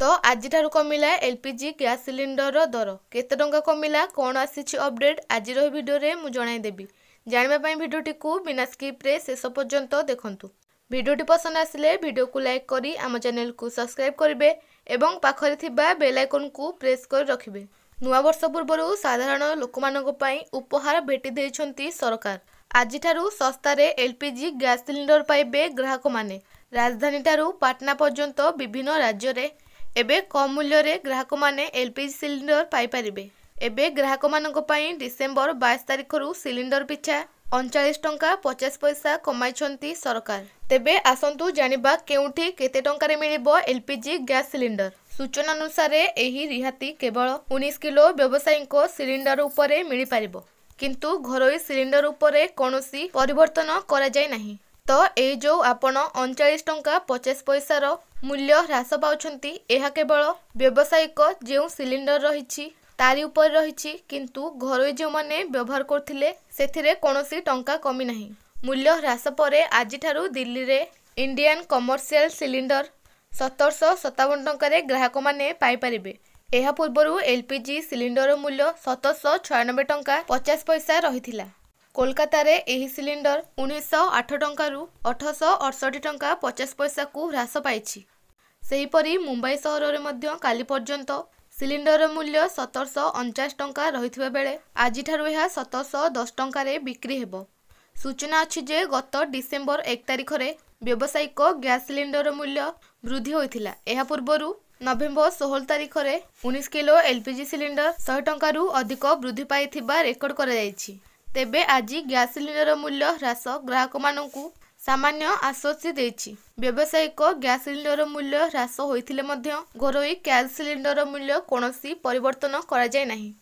तो आज कमिला LPG gas cylinder दर केते टंका कमिला कौन आसी अपडेट आज भिडियो रे मु जनईदेवी। जानापी भिडियोटी को बिना स्किप रे शेष पर्यंत देखंतु। भिडियोटी पसंद आसिले भिडियो को लाइक करी आम चैनल को सब्सक्राइब करेंगे एवं पाखरे थिबा बेल आइकन को प्रेस कर रखिबे। नुआ वर्ष पूर्व साधारण लोकमानक पई उपहार भेटी देइछंती सरकार। आज सस्तारे एलपीजी गैस सिलिंडर पाइबे ग्राहक माने। राजधानी ठारू पाटना पर्यंत विभिन्न राज्य रे एबे कम मूल्य रे ग्राहक माने एलपीजी सिलिंडर पाई परिबे। एबे ग्राहक मानक पई डिसेंबर 22 तारिख रु सिलिंडर पिछा 39 टंका 50 पैसा कमाइछंती सरकार। तेबे आसंतु जानिबा केउठी केते टंका रे मिलिबो एलपीजी गैस सिलिंडर। सूचना अनुसार एही रिहाती केवल 19 किलो व्यवसायिक सिलिंडर उपरे मिली पारिबो, किंतु घरोई सिलिंडर उपरे कोनोसी परिवर्तन करा जाय नाही। तो ए जो आपण 39 टंका 50 पैसार मूल्य ह्रास पाउछंती एहा केवल व्यवसायिक जो सिलिंडर रहिछि तारी ऊपर रहिछि, किंतु घरोई जो माने व्यवहार करथिले सेथिरे कोनोसी टंका कमी नाही। मूल्य ह्रास परे आज ठारू दिल्ली रे इंडियन कमर्शियल सिलिंडर 1757 टंका रे ग्राहक माने पाई परिबे। एहा पूर्वरु एलपीजी सिलिंडर मूल्य 1796 टंका 50 पैसा रहिथिला। कोलकाता रे एही सिलिंडर 1908 टंका रु 1868 टंका 50 पैसा को ह्रास पाइछि। सेहीपरि मुंबई सहर रे मध्य काली पर्यंत सिलिंडर मूल्य 1749 टंका रहिथिबा बेले आज ठारू एहा 1710 टंका रे बिक्री हेबो। सूचना अछि जे गत डिसेंबर 1 तारिख रे व्यवसायिक गैस सिलिंडर मूल्य वृद्धि होइथिला। एहा पूर्वरु नवेम्बर 16 तारिख रे 19 किलो एलपीजी सिलिंडर 100 टंका रु अधिक वृद्धि पाइथिबा रेकर्ड करा जायछि। तेबे आज गैस सिलिंडर मूल्य ह्रास ग्राहक मानकु सामान्य आश्वस्ति देछि। व्यवसायिक गैस सिलिंडर मूल्य ह्रास होइथिले मध्य घरोई गैस सिलिंडर मूल्य कोनोसी परिवर्तन करा जाय नाही।